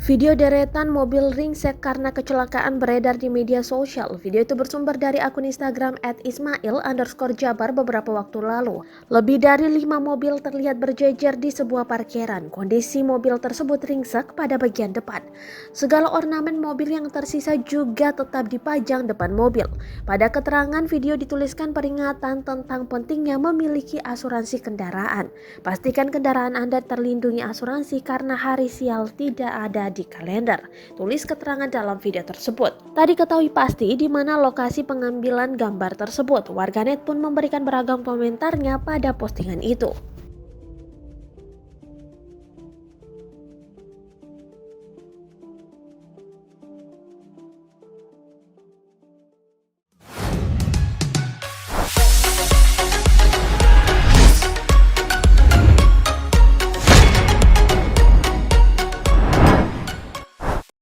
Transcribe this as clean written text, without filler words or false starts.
Video deretan mobil ringsek karena kecelakaan beredar di media sosial. Video itu bersumber dari akun Instagram @ismail_jabar beberapa waktu lalu. Lebih dari 5 mobil terlihat berjejer di sebuah parkiran. Kondisi mobil tersebut ringsek pada bagian depan. Segala ornamen mobil yang tersisa juga tetap dipajang depan mobil. Pada keterangan video dituliskan peringatan tentang pentingnya memiliki asuransi kendaraan. Pastikan kendaraan Anda terlindungi asuransi karena hari sial tidak ada di kalender. Tulis keterangan dalam video tersebut. Tak diketahui pasti di mana lokasi pengambilan gambar tersebut. Warganet pun memberikan beragam komentarnya pada postingan itu.